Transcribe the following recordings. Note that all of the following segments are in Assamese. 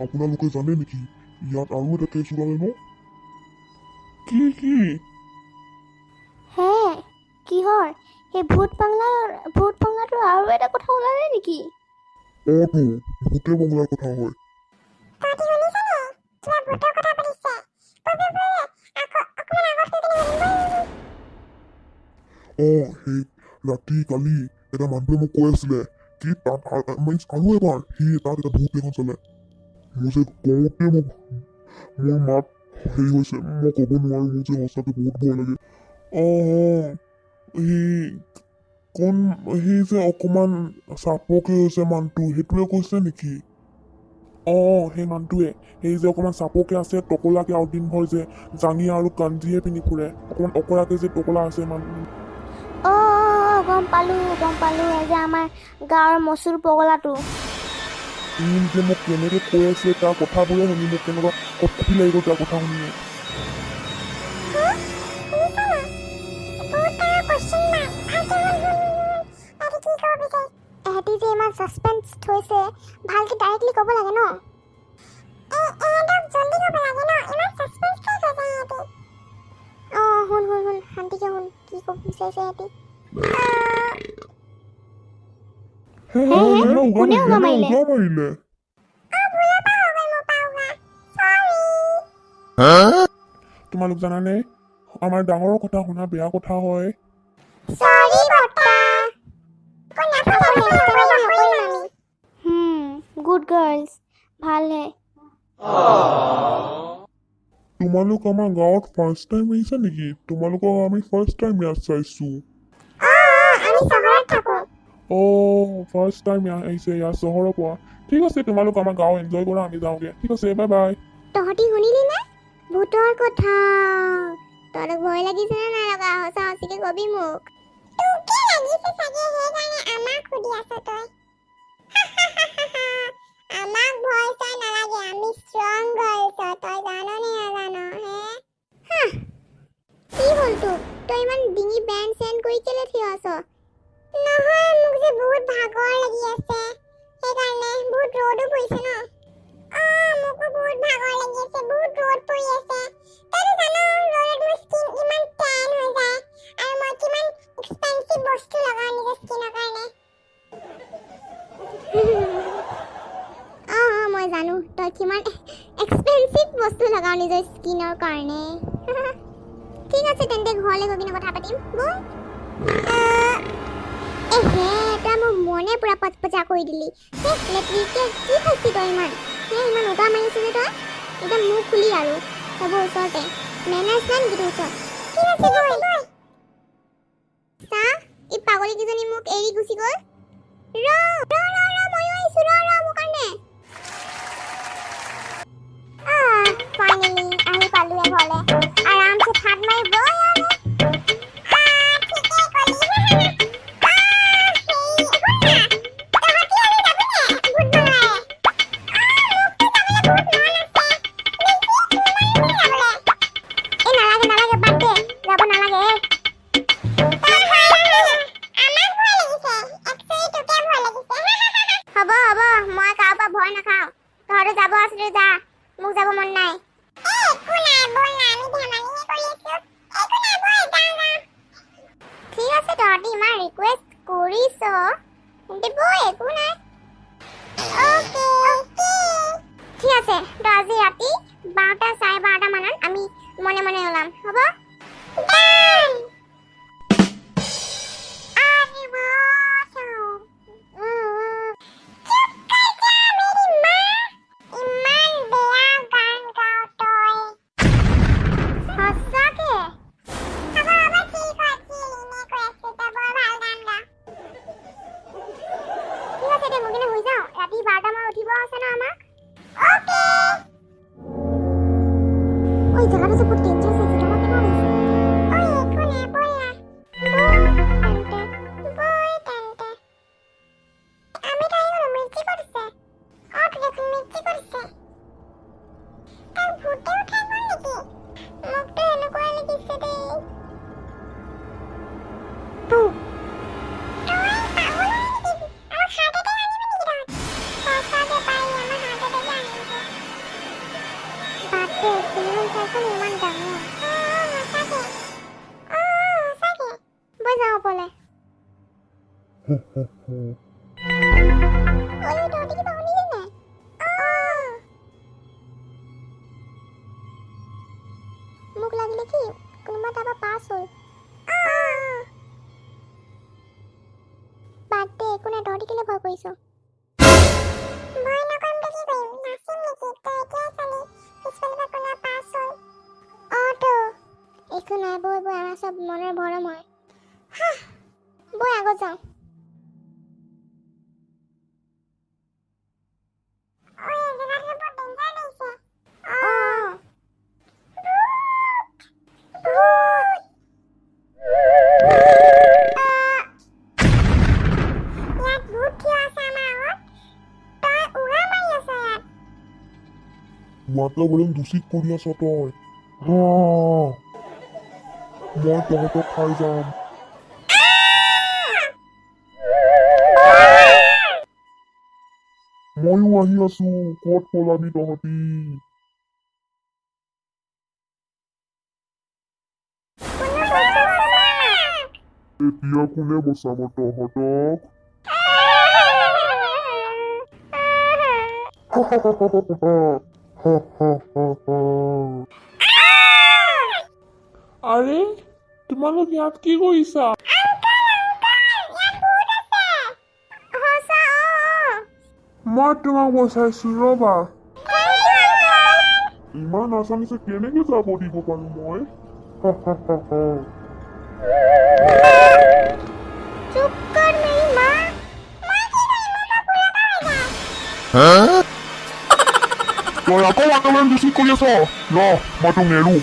আপোনালোকে জানে নেকি ইয়াত আৰু এটা কেছ ওলালে ন? কি হে কিহৰ সেই ভূত বাংলাটো আৰু এটা কথা ওলালে নেকি? অটো ভূতে বংলাৰ কথা হয়। সেই ৰাতি কালি এটা মানুহে মোক কৈ আছিলে কি তাত আৰু এবাৰ তাত এটা ভূত এখন চলে। মোৰ যে কওঁতে মোৰ মাত হেৰি হৈছে, মই ক'ব নোৱাৰো, মোৰ যে সঁচাকৈ বহুত ভয় লাগে। সি যে অকণমান চাপকে হৈছে মানুহটো, সেইটোৱে কৈছে নেকি? সেই মানুহটোৱে সেই যে অকণমান চাপকে আছে, টকলাকে আৰু দিনভৰ যে জাঙিয়া আৰু কাঞ্জিহে পিন্ধি ফুৰে, অকণমান অকৰাকে যে টকলা আছে মানুহ। গম পালো এই যে আমাৰ গাঁৱৰ মচুৰ পগলাটো। যে মোক কেনেকে কৈ আছে তাৰ কথাবোৰে শুনি মোক কেনেকুৱা কপি লাগি গ'ল তাৰ কথা শুনিয়ে। এহেঁতি যে ইমান ছাছপেন্স থৈছে, ভালকে ডাইৰেক্টলি ক'ব লাগে ন? শুন শান্তিকে শুন, কি ক'ব বিচাৰিছে এহেঁতি। কোনে উগা মাৰিলে? তোমালোক জানানে আমাৰ ডাঙৰৰ কথা শুনা বেয়া কথা হয়। গুড গাৰ্লছ, ভালহে। তোমালোক আমাৰ গাঁৱত ফাৰ্ষ্ট টাইম আহিছা নেকি? তোমালোকক আমি ফাৰ্ষ্ট টাইম ইয়াত চাইছো। ফাৰ্ষ্ট টাইম আহিছে ইয়াত চহৰৰ পৰা। ঠিক আছে, তোমালোক আমাৰ গাঁও এনজয় কৰা, আমি যাওঁগে। ঠিক আছে, বাই বাই। তহঁতি শুনিলি নে ভূতৰ কথা? তহঁতক ভয় লাগিছে নে নাই লগা? সঁচা সঁচিকে কবি মোক। তোকে লাগিছে চাগে, সেইকাৰণে আমাক সুধি আছ তই। আমাক ভয় চাই নালাগে, আমি ষ্ট্ৰং গাৰ্লছ, তই জানো নে নাজানো হে? কি হ'ল তোক? তই ইমান ডিঙি বেণ্ড চেণ্ড কৰি কেলে থিয় আছ? নহয়, মোক যে বহুত ভাগৰ লাগি আছে, সেইকাৰণে। বহুত ৰ'দো পৰিছে ন? মোকো বহুত ভাগৰ লাগি আছে, বহুত ৰ'দ পৰি আছে। তইতো জানো ৰ'দত মোৰ স্কিন ইমান টেন হৈ যায়, আৰু মই কিমান এক্সপেন্সিভ বস্তু লগাওঁ নিজৰ স্কিনৰ কাৰণে। মই জানো তই কিমান এক্সপেন্সিভ বস্তু লগাওঁ নিজৰ স্কিনৰ কাৰণে। ঠিক আছে তেন্তে ঘৰলৈ গৈ পিনে কথা পাতিম, ব'ল। তই মোৰ মনে পুৰা পচপচা কৰি দিলি। লেট্ৰিকে কি খাইছি তই ইমান? ইমান উগা মাৰিছে যে তই? একদম মুখ খুলি আৰু হ'ব ওচৰতে। মেনাৰ্ছ নাই নেকি তোৰ ওচৰত? ঠিক আছে ব'ল। চা, এই পাগলী কেইজনী মোক এৰি গুচি গ'ল। ময়ো আহিছো, মোৰ কাৰণে। ফাইনেলি আহি পালোৱে ঘৰলে। আৰামছে ঠাত মাৰি বৈ আৰু। মই কাৰো পৰা ভয় নাখাওঁ। তহঁতে যাব আছে যা, মোক যাব মন নাই। ঠিক আছে, তহঁতি ইমান ৰিকুৱেষ্ট কৰিছ, বৈ, একো নাই। ঠিক আছে, তই আজি ৰাতি 12টা, 12:30 মানত আমি মনে মনে ওলাম, হ'ব? জেগাটো যে বহুত ডেঞ্জাৰাছ আছে, তোমাক কেনেকুৱা লাগিছে? একো নাই, ব'লা। আমি তো আহি গ'লো, মিৰ্চি ক'ত আছে? তো দেখোন মিৰ্চি ক'ত আছে? তাক ভূতে উঠাই গ'ল নেকি? মোকতো এনেকুৱা লাগিছে দেই। তই পাগল হয় নেকি? আমাক হাৰ্ট এটেক আনিব নেকি তহঁত? সঁচাকে পাৰি, আমাৰ হাৰ্ট এটেকে আনিব। ঐ তহঁতি কিবা শুনিলি নাই? মোক লাগিলে কি কোনোবা তাৰপৰা পাছ হ'ল। বাদ দে, একো নাই, তহঁতি কেলে ভয় কৰিছ? ভয় নকৰিম তো কি কৰিম? নাচিম নেকি? তই এতিয়াই চালি পিছফালৰ পৰা কোনোবা পাছ হ'ল। তো একো নাই, বৈ আমাৰ চব মনৰ ভৰম হয়। বৈ আগত যাওঁ। বাতাবৰণ দূষিত কৰি আছ তই। মই তহঁতক খাই যাম। ময়ো আহি আছো, ক'ত পলাবি তহঁতি? এতিয়া কোনে বচাব তহঁতক? আৰে তোমালোক ইয়াত কি কৰিছা? মই তোমাক বচাইছো ৰবা। ইমান আছামিছে কেনেকে যাব দিব পাৰো মই? চুপ কৰ মেৰি মা। তই আকৌ বাতাবৰণ দূষিত কৰি আছ। ৰ মই তোক নেৰো।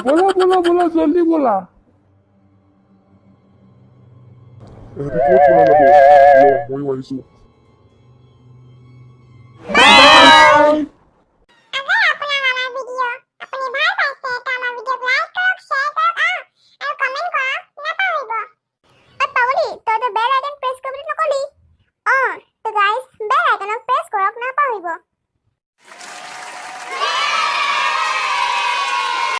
বলা বলা বলা, জলদি বলা। এহেঁতি ক'ত পলাই যাব? ৰ ময়ো আহিছো। বাই।